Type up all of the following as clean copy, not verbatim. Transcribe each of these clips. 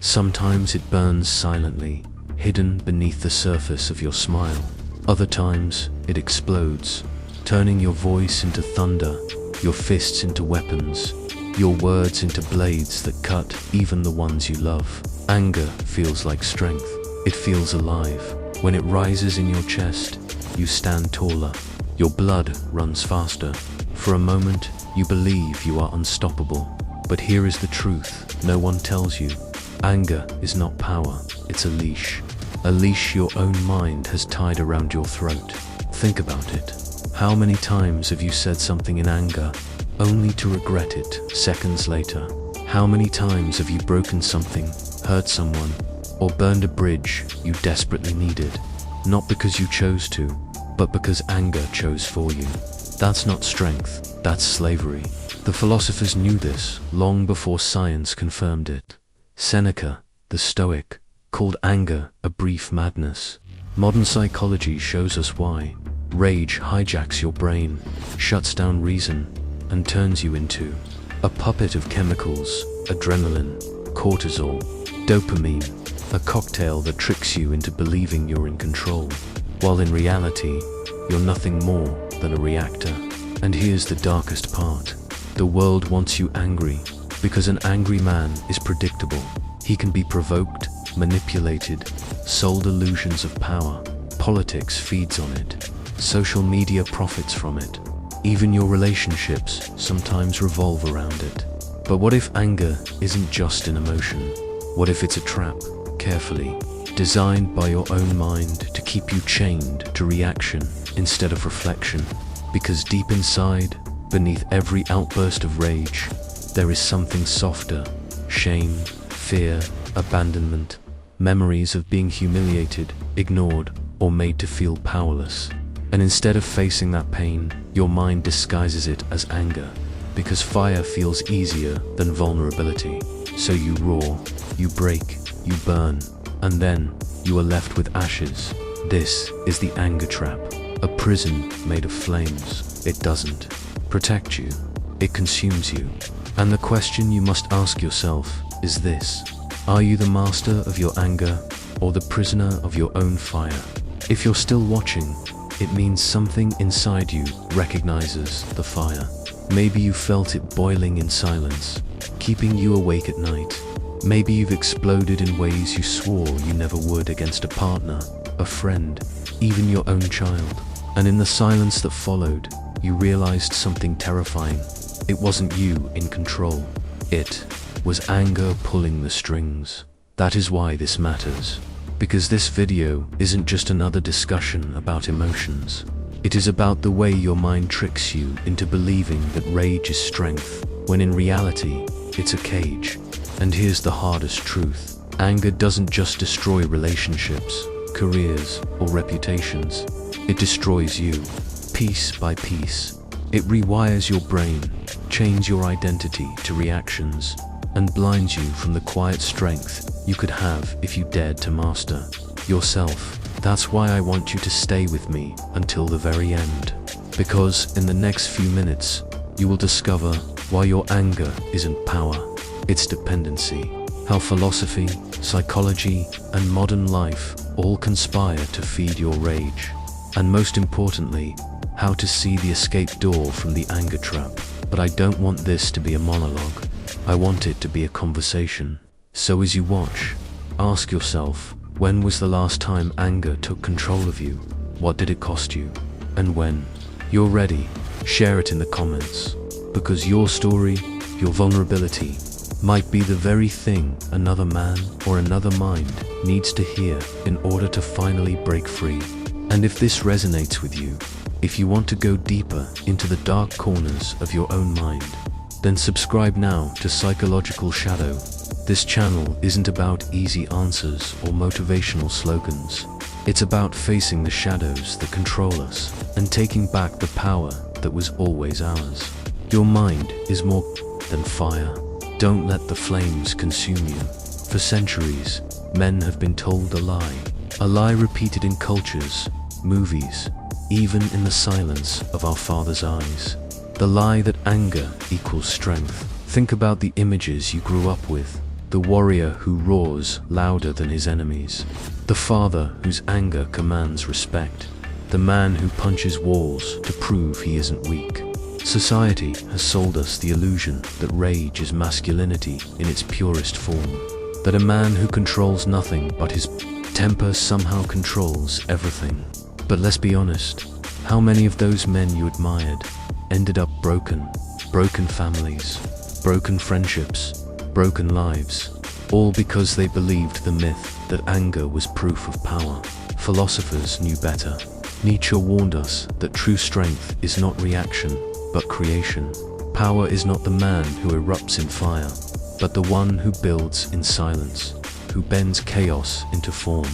Sometimes it burns silently, hidden beneath the surface of your smile. Other times, it explodes, turning your voice into thunder, your fists into weapons, your words into blades that cut even the ones you love. Anger feels like strength. It feels alive. When it rises in your chest, you stand taller. Your blood runs faster. For a moment, you believe you are unstoppable. But here is the truth no one tells you. Anger is not power, it's a leash. A leash your own mind has tied around your throat. Think about it. How many times have you said something in anger, only to regret it seconds later? How many times have you broken something, hurt someone, or burned a bridge you desperately needed? Not because you chose to, but because anger chose for you. That's not strength, that's slavery. The philosophers knew this long before science confirmed it. Seneca, the Stoic, called anger a brief madness. Modern psychology shows us why. Rage hijacks your brain, shuts down reason, and turns you into a puppet of chemicals, adrenaline, cortisol, dopamine, a cocktail that tricks you into believing you're in control, while in reality, you're nothing more than a reactor. And here's the darkest part. The world wants you angry, because an angry man is predictable. He can be provoked, manipulated, sold illusions of power. Politics feeds on it. Social media profits from it. Even your relationships sometimes revolve around it. But what if anger isn't just an emotion? What if it's a trap, carefully designed by your own mind to keep you chained to reaction instead of reflection? Because deep inside, beneath every outburst of rage, there is something softer. Shame, fear, abandonment, memories of being humiliated, ignored, or made to feel powerless. And instead of facing that pain, your mind disguises it as anger, because fire feels easier than vulnerability. So you roar, you break, you burn, and then you are left with ashes. This is the anger trap, a prison made of flames. It doesn't protect you, it consumes you. And the question you must ask yourself is this: are you the master of your anger or the prisoner of your own fire? If you're still watching, it means something inside you recognizes the fire. Maybe you felt it boiling in silence, keeping you awake at night. Maybe you've exploded in ways you swore you never would against a partner, a friend, even your own child. And in the silence that followed, you realized something terrifying. It wasn't you in control. It was anger pulling the strings. That is why this matters. Because this video isn't just another discussion about emotions. It is about the way your mind tricks you into believing that rage is strength, when in reality, it's a cage. And here's the hardest truth. Anger doesn't just destroy relationships, careers, or reputations. It destroys you, piece by piece. It rewires your brain, chains your identity to reactions, and blinds you from the quiet strength you could have if you dared to master yourself. That's why I want you to stay with me until the very end. Because in the next few minutes, you will discover why your anger isn't power, it's dependency. How philosophy, psychology, and modern life all conspire to feed your rage. And most importantly, how to see the escape door from the anger trap. But I don't want this to be a monologue. I want it to be a conversation. So as you watch, ask yourself, when was the last time anger took control of you? What did it cost you? And when you're ready, share it in the comments. Because your story, your vulnerability, might be the very thing another man or another mind needs to hear in order to finally break free. And if this resonates with you, if you want to go deeper into the dark corners of your own mind, then subscribe now to Psychological Shadow. This channel isn't about easy answers or motivational slogans. It's about facing the shadows that control us and taking back the power that was always ours. Your mind is more than fire. Don't let the flames consume you. For centuries, men have been told a lie repeated in cultures, movies, even in the silence of our father's eyes. The lie that anger equals strength. Think about the images you grew up with. the warrior who roars louder than his enemies, the father whose anger commands respect, the man who punches walls to prove he isn't weak. Society has sold us the illusion that rage is masculinity in its purest form, that a man who controls nothing but his temper somehow controls everything. But let's be honest, how many of those men you admired ended up broken families, broken friendships, broken lives, all because they believed the myth that anger was proof of power? Philosophers knew better. Nietzsche warned us that true strength is not reaction, but creation. Power is not the man who erupts in fire, but the one who builds in silence, who bends chaos into form.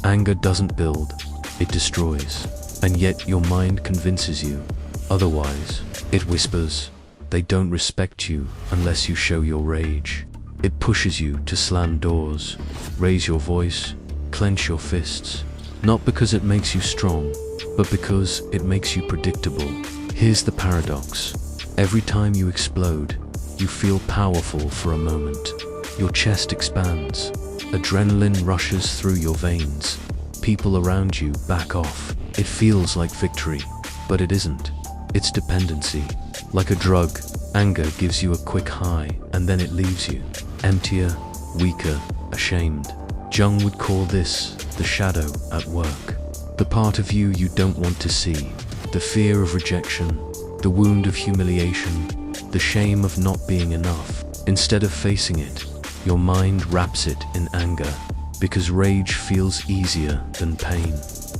Anger doesn't build, it destroys. And yet your mind convinces you otherwise. It whispers, they don't respect you unless you show your rage. It pushes you to slam doors, raise your voice, clench your fists, not because it makes you strong, but because it makes you predictable. Here's the paradox. Every time you explode, you feel powerful for a moment. Your chest expands, adrenaline rushes through your veins, people around you back off. It feels like victory, but it isn't. It's dependency. Like a drug, anger gives you a quick high and then it leaves you emptier, weaker, ashamed. Jung would call this the shadow at work. The part of you you don't want to see, the fear of rejection, the wound of humiliation, the shame of not being enough. Instead of facing it, your mind wraps it in anger, because rage feels easier than pain.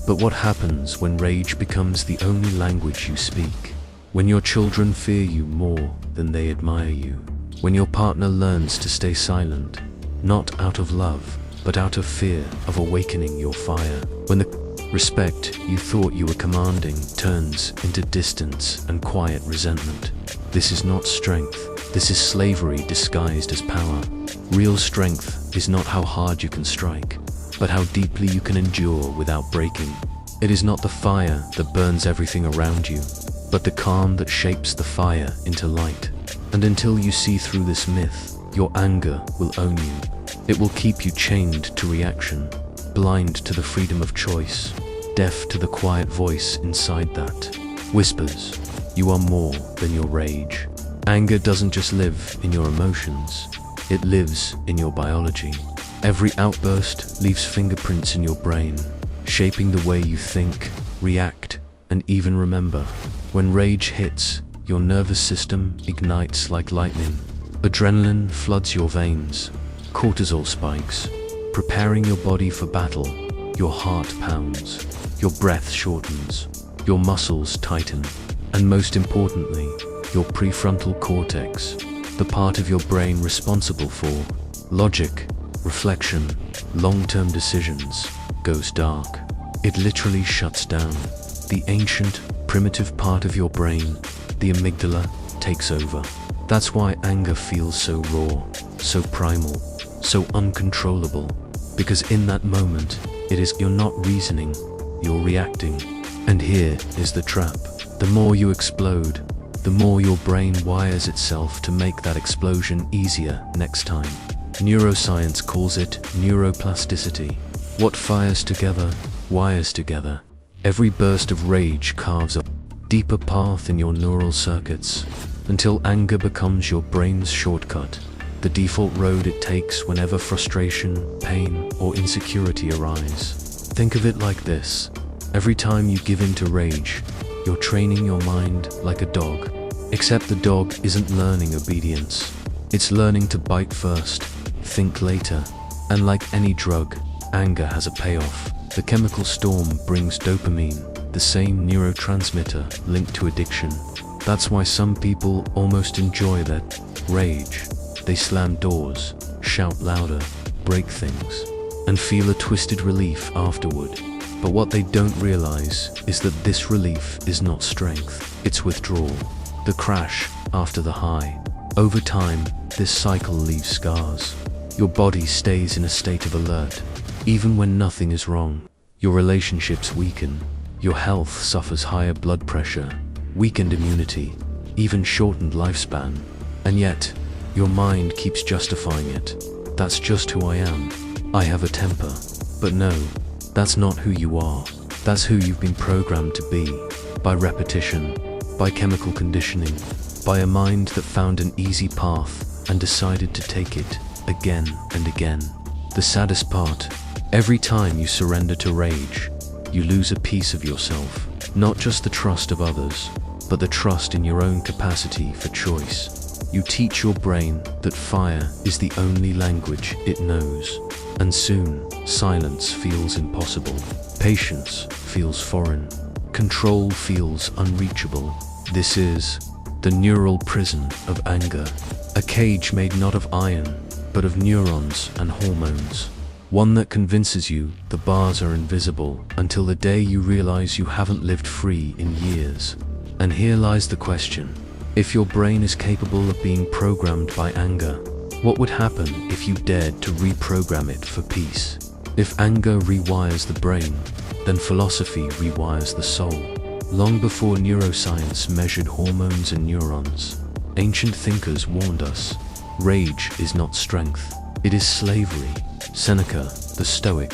But what happens when rage becomes the only language you speak? When your children fear you more than they admire you? When your partner learns to stay silent, not out of love, but out of fear of awakening your fire? When the respect you thought you were commanding turns into distance and quiet resentment? This is not strength. This is slavery disguised as power. Real strength is not how hard you can strike, but how deeply you can endure without breaking. It is not the fire that burns everything around you, but the calm that shapes the fire into light. And until you see through this myth, your anger will own you. It will keep you chained to reaction, blind to the freedom of choice, deaf to the quiet voice inside that whispers, you are more than your rage. Anger doesn't just live in your emotions, it lives in your biology. Every outburst leaves fingerprints in your brain, shaping the way you think, react, and even remember. When rage hits, your nervous system ignites like lightning. Adrenaline floods your veins, cortisol spikes, preparing your body for battle. Your heart pounds, your breath shortens, your muscles tighten, and most importantly, your prefrontal cortex, the part of your brain responsible for logic, reflection, long-term decisions, goes dark. It literally shuts down. The ancient, primitive part of your brain, the amygdala, takes over. That's why anger feels so raw, so primal, so uncontrollable. Because in that moment, you're not reasoning, you're reacting. And here is the trap. The more you explode, the more your brain wires itself to make that explosion easier next time. Neuroscience calls it neuroplasticity. What fires together, wires together. Every burst of rage carves a deeper path in your neural circuits, until anger becomes your brain's shortcut, the default road it takes whenever frustration, pain, or insecurity arise. Think of it like this. Every time you give in to rage, you're training your mind like a dog. Except the dog isn't learning obedience. It's learning to bite first, think later. And like any drug, anger has a payoff. The chemical storm brings dopamine, the same neurotransmitter linked to addiction. That's why some people almost enjoy that rage. They slam doors, shout louder, break things, and feel a twisted relief afterward. But what they don't realize is that this relief is not strength, it's withdrawal. The crash after the high. Over time, this cycle leaves scars. Your body stays in a state of alert, even when nothing is wrong. Your relationships weaken, your health suffers higher blood pressure, weakened immunity, even shortened lifespan. And yet, your mind keeps justifying it. that's just who I am. I have a temper. But no, that's not who you are. That's who you've been programmed to be, by repetition, by chemical conditioning, by a mind that found an easy path and decided to take it again and again. The saddest part, every time you surrender to rage, you lose a piece of yourself, not just the trust of others, but the trust in your own capacity for choice. You teach your brain that fire is the only language it knows, and soon silence feels impossible, patience feels foreign, control feels unreachable. This is the neural prison of anger, a cage made not of iron, but of neurons and hormones. One that convinces you the bars are invisible until the day you realize you haven't lived free in years. And here lies the question. If your brain is capable of being programmed by anger, what would happen if you dared to reprogram it for peace? If anger rewires the brain, then philosophy rewires the soul. Long before neuroscience measured hormones and neurons, ancient thinkers warned us, rage is not strength, it is slavery. Seneca, the Stoic,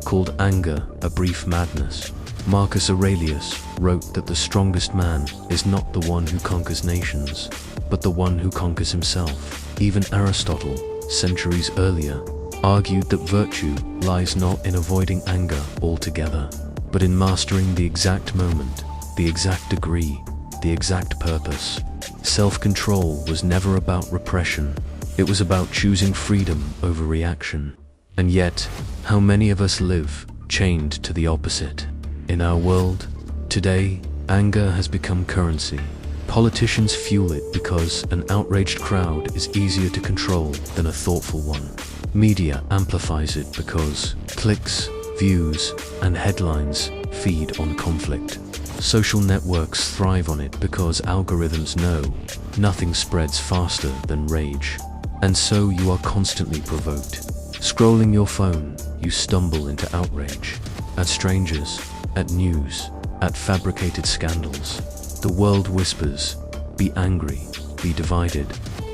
called anger a brief madness. Marcus Aurelius wrote that the strongest man is not the one who conquers nations, but the one who conquers himself. Even Aristotle, centuries earlier, argued that virtue lies not in avoiding anger altogether, but in mastering the exact moment, the exact degree, the exact purpose. Self-control was never about repression. It was about choosing freedom over reaction. And yet, how many of us live chained to the opposite? In our world, today, anger has become currency. Politicians fuel it because an outraged crowd is easier to control than a thoughtful one. Media amplifies it because clicks, views, and headlines feed on conflict. Social networks thrive on it because algorithms know nothing spreads faster than rage. And so you are constantly provoked. Scrolling your phone, you stumble into outrage. At strangers, at news, at fabricated scandals. The world whispers, be angry, be divided,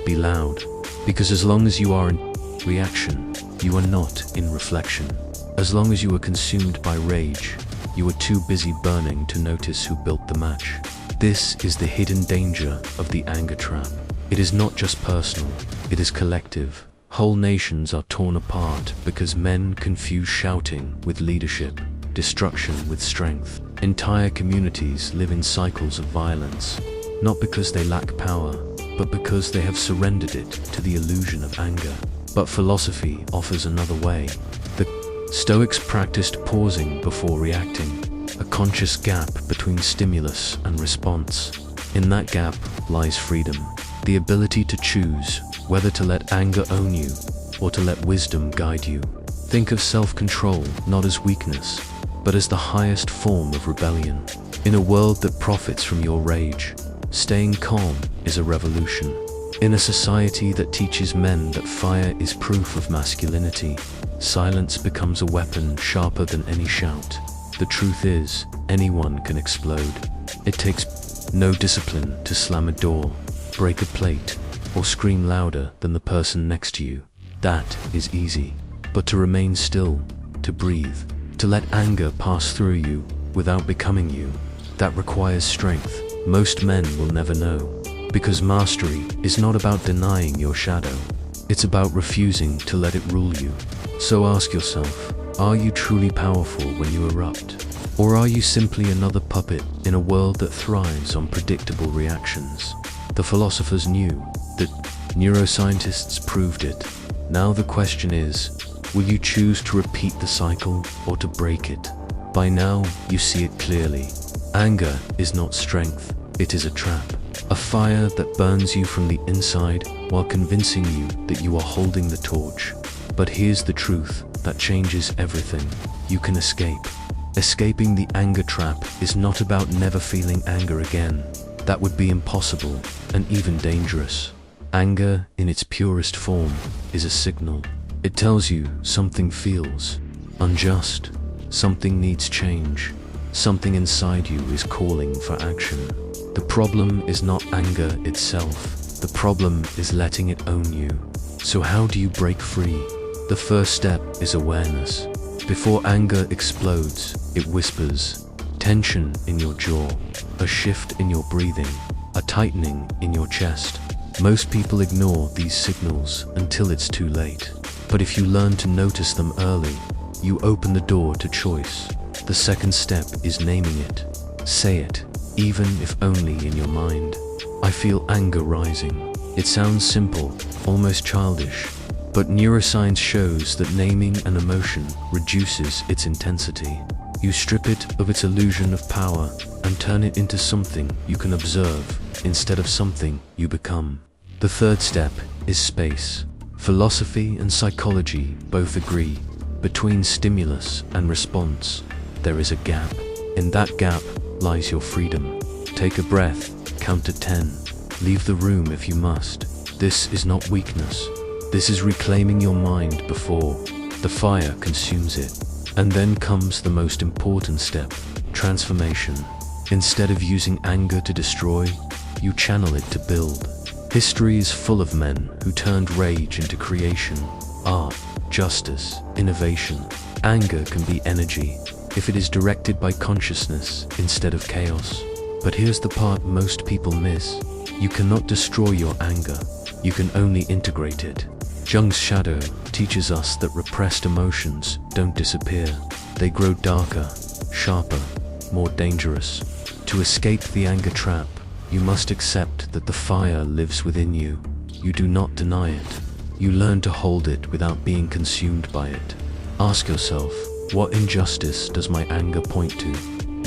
be loud. Because as long as you are in reaction, you are not in reflection. As long as you are consumed by rage, you are too busy burning to notice who built the match. This is the hidden danger of the anger trap. It is not just personal, it is collective. Whole nations are torn apart because men confuse shouting with leadership, destruction with strength. Entire communities live in cycles of violence, not because they lack power, but because they have surrendered it to the illusion of anger. But philosophy offers another way. The Stoics practiced pausing before reacting, a conscious gap between stimulus and response. In that gap lies freedom, the ability to choose whether to let anger own you or to let wisdom guide you. Think of self-control not as weakness, but as the highest form of rebellion. In a world that profits from your rage, staying calm is a revolution. In a society that teaches men that fire is proof of masculinity, silence becomes a weapon sharper than any shout. The truth is, anyone can explode. It takes no discipline to slam a door, break a plate, or scream louder than the person next to you. That is easy. But to remain still, to breathe, to let anger pass through you without becoming you, that requires strength. Most men will never know. Because mastery is not about denying your shadow. It's about refusing to let it rule you. So ask yourself, are you truly powerful when you erupt? Or are you simply another puppet in a world that thrives on predictable reactions? The philosophers knew that, neuroscientists proved it. Now the question is, will you choose to repeat the cycle or to break it? By now, you see it clearly. Anger is not strength, it is a trap. A fire that burns you from the inside while convincing you that you are holding the torch. But here's the truth that changes everything. You can escape. Escaping the anger trap is not about never feeling anger again. That would be impossible and even dangerous. Anger, in its purest form, is a signal. It tells you something feels unjust, something needs change, something inside you is calling for action. The problem is not anger itself. The problem is letting it own you. So how do you break free? The first step is awareness. Before anger explodes, it whispers. Tension in your jaw, a shift in your breathing, a tightening in your chest. Most people ignore these signals until it's too late. But if you learn to notice them early, you open the door to choice. The second step is naming it. Say it, even if only in your mind. I feel anger rising. It sounds simple, almost childish, but neuroscience shows that naming an emotion reduces its intensity. You strip it of its illusion of power and turn it into something you can observe instead of something you become. The third step is space. Philosophy and psychology both agree. Between stimulus and response, there is a gap. In that gap lies your freedom. Take a breath, count to 10. Leave the room if you must. This is not weakness. This is reclaiming your mind before the fire consumes it. And then comes the most important step, transformation. Instead of using anger to destroy, you channel it to build. History is full of men who turned rage into creation, art, justice, innovation. Anger can be energy if it is directed by consciousness instead of chaos. But here's the part most people miss. You cannot destroy your anger. You can only integrate it. Jung's shadow teaches us that repressed emotions don't disappear. They grow darker, sharper, more dangerous. To escape the anger trap, you must accept that the fire lives within you. You do not deny it. You learn to hold it without being consumed by it. Ask yourself, what injustice does my anger point to?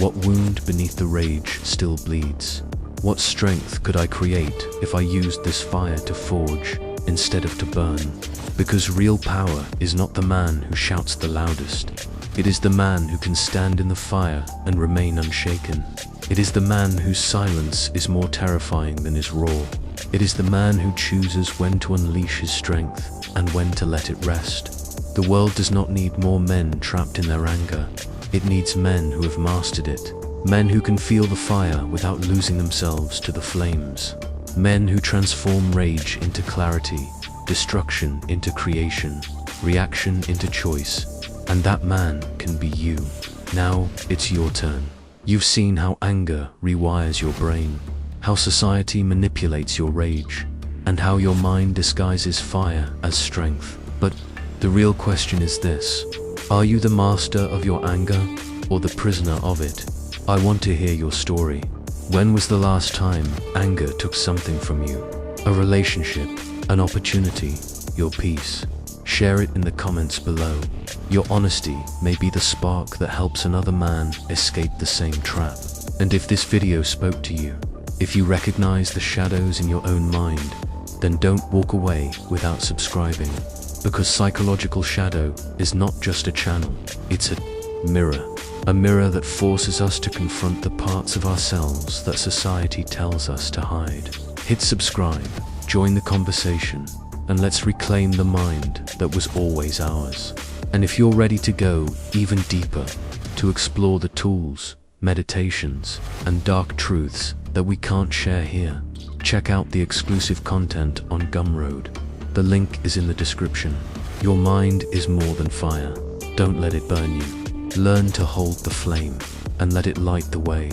What wound beneath the rage still bleeds? What strength could I create if I used this fire to forge instead of to burn? Because real power is not the man who shouts the loudest. It is the man who can stand in the fire and remain unshaken. It is the man whose silence is more terrifying than his roar. It is the man who chooses when to unleash his strength and when to let it rest. The world does not need more men trapped in their anger. It needs men who have mastered it. Men who can feel the fire without losing themselves to the flames. Men who transform rage into clarity, destruction into creation, reaction into choice. And that man can be you. Now it's your turn. You've seen how anger rewires your brain, how society manipulates your rage, and how your mind disguises fire as strength. But the real question is this: are you the master of your anger or the prisoner of it? I want to hear your story. When was the last time anger took something from you? A relationship, an opportunity, your peace? Share it in the comments below. Your honesty may be the spark that helps another man escape the same trap. And if this video spoke to you, if you recognize the shadows in your own mind, then don't walk away without subscribing. Because Psychological Shadow is not just a channel, it's a mirror. A mirror that forces us to confront the parts of ourselves that society tells us to hide. Hit subscribe, join the conversation, and let's reclaim the mind that was always ours. And if you're ready to go even deeper, to explore the tools, meditations, and dark truths that we can't share here, check out the exclusive content on Gumroad. The link is in the description. Your mind is more than fire. Don't let it burn you. Learn to hold the flame and let it light the way.